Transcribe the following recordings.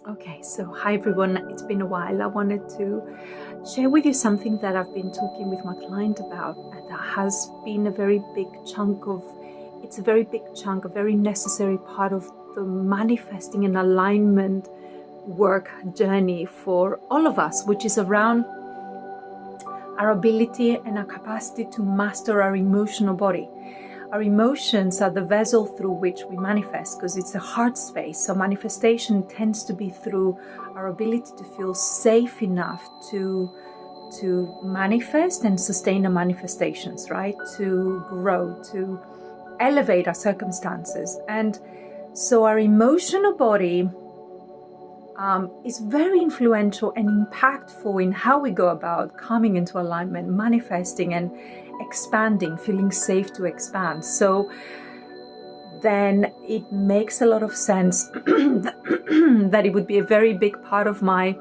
Okay, so hi everyone, it's been a while. I wanted to share with you something that I've been talking with my client about, and that has been a very big chunk, a very necessary part of the manifesting and alignment work journey for all of us, which is around our ability and our capacity to master our emotional body. Our emotions are the vessel through which we manifest, because it's a heart space. So manifestation tends to be through our ability to feel safe enough to manifest and sustain the manifestations, right? To grow, to elevate our circumstances. And so our emotional body is very influential and impactful in how we go about coming into alignment, manifesting and expanding, feeling safe to expand. So then it makes a lot of sense that it would be a very big part of my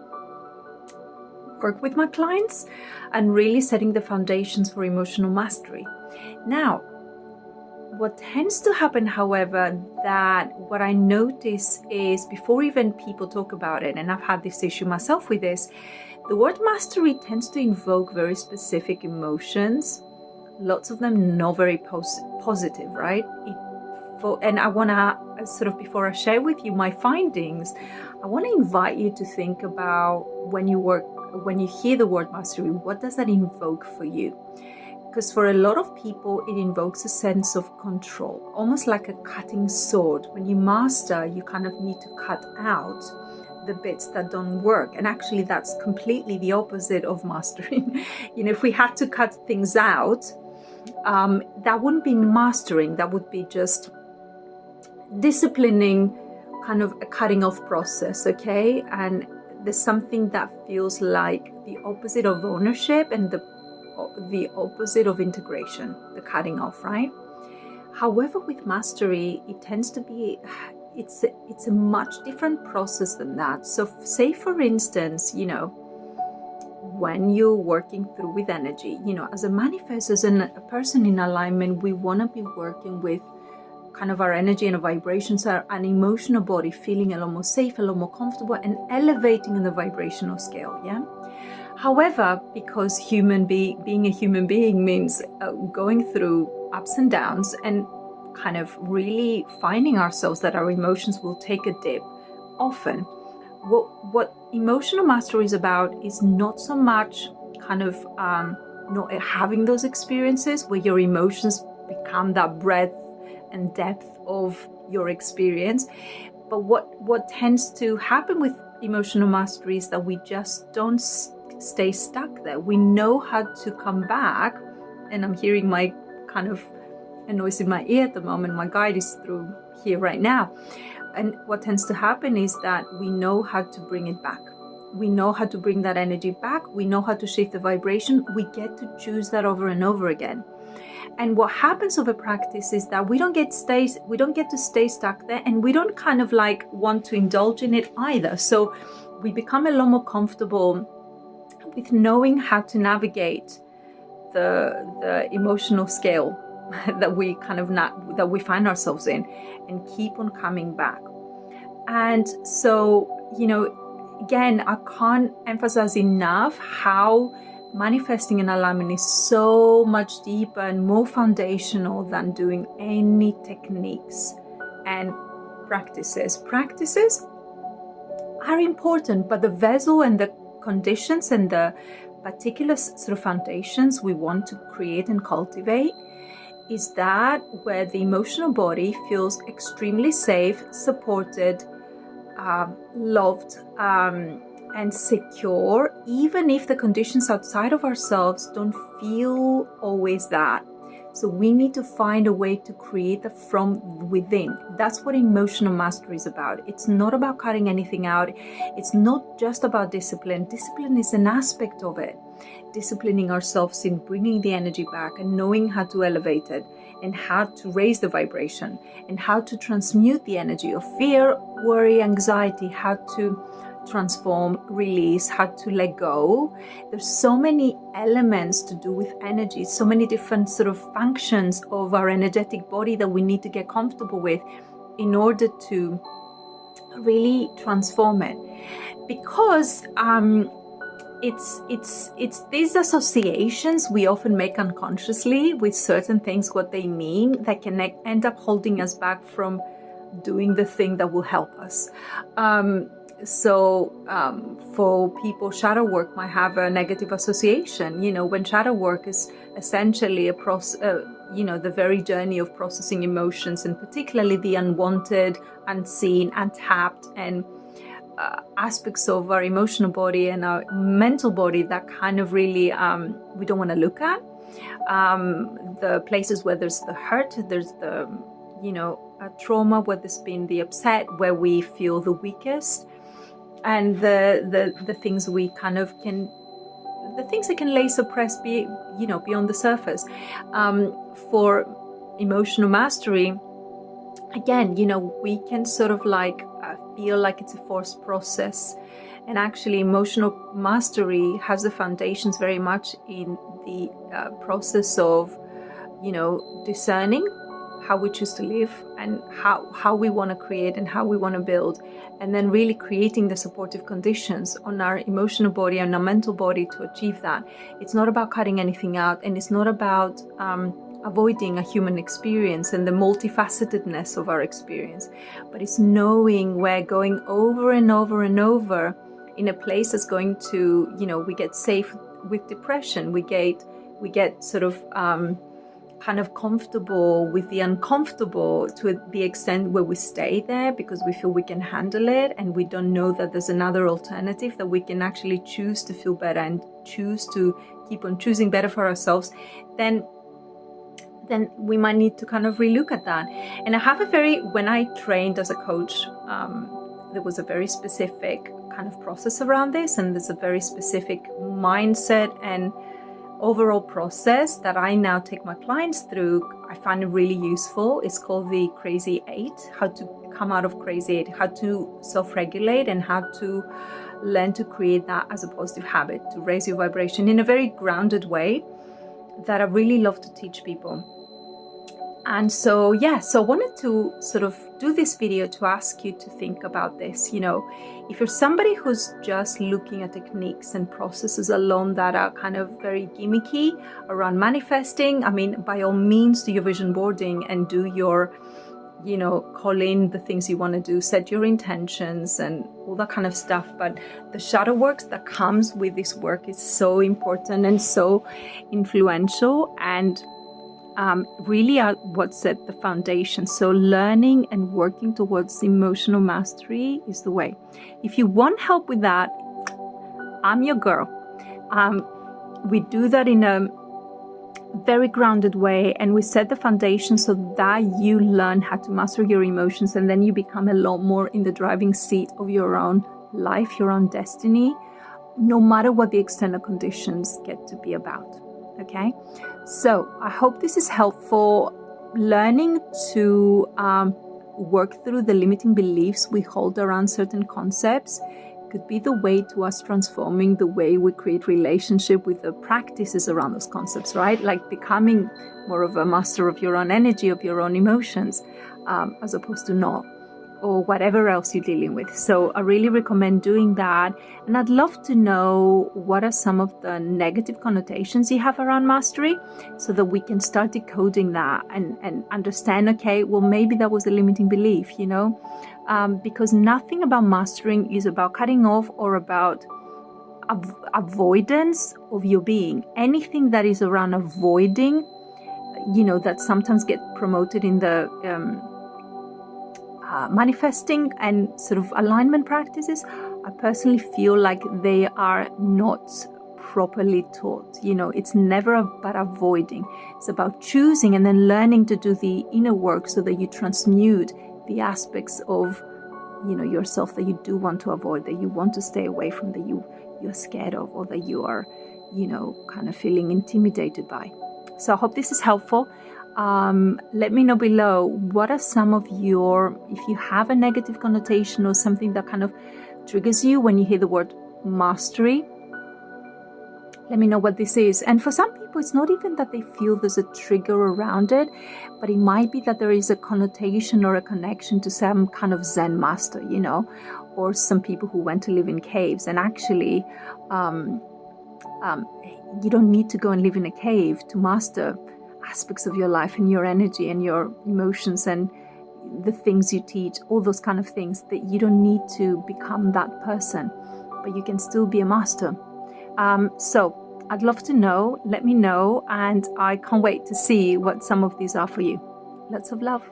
work with my clients and really setting the foundations for emotional mastery. Now, what tends to happen, however, that what I notice is before even people talk about it, and I've had this issue myself with this, the word mastery tends to invoke very specific emotions, lots of them not very positive, right? And I want to sort of, before I share with you my findings, I want to invite you to think about when you hear the word mastery, what does that invoke for you? Because for a lot of people, it invokes a sense of control, almost like a cutting sword. When you master, you kind of need to cut out the bits that don't work. And actually, that's completely the opposite of mastering. If we had to cut things out, that wouldn't be mastering. That would be just disciplining, kind of a cutting off process, okay? And there's something that feels like the opposite of ownership and the opposite of integration, the cutting off, right? However, with mastery, it tends to be, it's a much different process than that. So say, for instance, when you're working through with energy, as a manifest, as a person in alignment, we want to be working with kind of our energy and our vibrations, our an emotional body feeling a lot more safe, a lot more comfortable, and elevating in the vibrational scale, yeah? However, because being a human being means going through ups and downs and kind of really finding ourselves that our emotions will take a dip often. What emotional mastery is about is not so much kind of not having those experiences where your emotions become that breadth and depth of your experience, but what tends to happen with emotional mastery is that we just don't stay stuck there. We know how to come back, and I'm hearing my kind of a noise in my ear at the moment. My guide is through here right now. And what tends to happen is that we know how to bring it back. We know how to bring that energy back. We know how to shift the vibration. We get to choose that over and over again. And what happens over practice is that we don't get to stay stuck there, and we don't kind of like want to indulge in it either. So we become a lot more comfortable with knowing how to navigate the emotional scale that we find ourselves in, and keep on coming back. And so, again, I can't emphasize enough how manifesting in alignment is so much deeper and more foundational than doing any techniques and practices. Practices are important, but the vessel and the conditions and the particular sort of foundations we want to create and cultivate is that where the emotional body feels extremely safe, supported, loved, and secure, even if the conditions outside of ourselves don't feel always that. So we need to find a way to create that from within. That's what emotional mastery is about. It's not about cutting anything out. It's not just about discipline. Discipline is an aspect of it. Disciplining ourselves in bringing the energy back and knowing how to elevate it, and how to raise the vibration, and how to transmute the energy of fear, worry, anxiety, how to transform, release, how to let go. There's so many elements to do with energy, so many different sort of functions of our energetic body that we need to get comfortable with in order to really transform it. because it's these associations we often make unconsciously with certain things, what they mean, that can end up holding us back from doing the thing that will help us. For people, shadow work might have a negative association. When shadow work is essentially a process, the very journey of processing emotions, and particularly the unwanted, unseen, untapped, and aspects of our emotional body and our mental body that kind of really we don't want to look at. The places where there's the hurt, there's the trauma, where there's been the upset, where we feel the weakest, and the things we kind of can, the things that can lay suppressed beyond the surface. For emotional mastery, again, we can sort of feel like it's a forced process, and actually emotional mastery has the foundations very much in the process of discerning how we choose to live, and how we want to create and how we want to build, and then really creating the supportive conditions on our emotional body and our mental body to achieve that. It's not about cutting anything out, and it's not about avoiding a human experience and the multifacetedness of our experience, but it's knowing we're going over and over and over in a place that's going to, we get safe with depression, we get sort of kind of comfortable with the uncomfortable to the extent where we stay there because we feel we can handle it, and we don't know that there's another alternative, that we can actually choose to feel better and choose to keep on choosing better for ourselves. Then we might need to kind of relook at that. And I have when I trained as a coach, there was a very specific kind of process around this, and there's a very specific mindset and overall process that I now take my clients through. I find it really useful. It's called the Crazy 8, how to come out of Crazy 8, how to self-regulate, and how to learn to create that as a positive habit, to raise your vibration in a very grounded way that I really love to teach people. And so I wanted to sort of do this video to ask you to think about this. If you're somebody who's just looking at techniques and processes alone that are kind of very gimmicky around manifesting, I mean, by all means, do your vision boarding and do your, call in the things you want to do, set your intentions and all that kind of stuff. But the shadow work that comes with this work is so important and so influential, and really are what set the foundation. So learning and working towards emotional mastery is the way. If you want help with that, I'm your girl. We do that in a very grounded way, and we set the foundation so that you learn how to master your emotions, and then you become a lot more in the driving seat of your own life, your own destiny, no matter what the external conditions get to be about. Okay, so I hope this is helpful. Learning to work through the limiting beliefs we hold around certain concepts could be the way to us transforming the way we create relationship with the practices around those concepts, right? Like becoming more of a master of your own energy, of your own emotions, as opposed to not, or whatever else you're dealing with. So I really recommend doing that. And I'd love to know what are some of the negative connotations you have around mastery, so that we can start decoding that and understand, okay, well, maybe that was a limiting belief, because nothing about mastering is about cutting off or about avoidance of your being. Anything that is around avoiding, that sometimes get promoted in the manifesting and sort of alignment practices, I personally feel like they are not properly taught. It's never about avoiding. It's about choosing and then learning to do the inner work so that you transmute the aspects of yourself that you do want to avoid, that you want to stay away from, that you're scared of, or that you are kind of feeling intimidated by. So I hope this is helpful. Let me know below, what are some of if you have a negative connotation or something that kind of triggers you when you hear the word mastery. Let me know what this is. And for some people, it's not even that they feel there's a trigger around it, but it might be that there is a connotation or a connection to some kind of Zen master, or some people who went to live in caves. And actually, you don't need to go and live in a cave to master aspects of your life and your energy and your emotions and the things you teach, all those kind of things, that you don't need to become that person, but you can still be a master. So I'd love to know, let me know, and I can't wait to see what some of these are for you. Lots of love.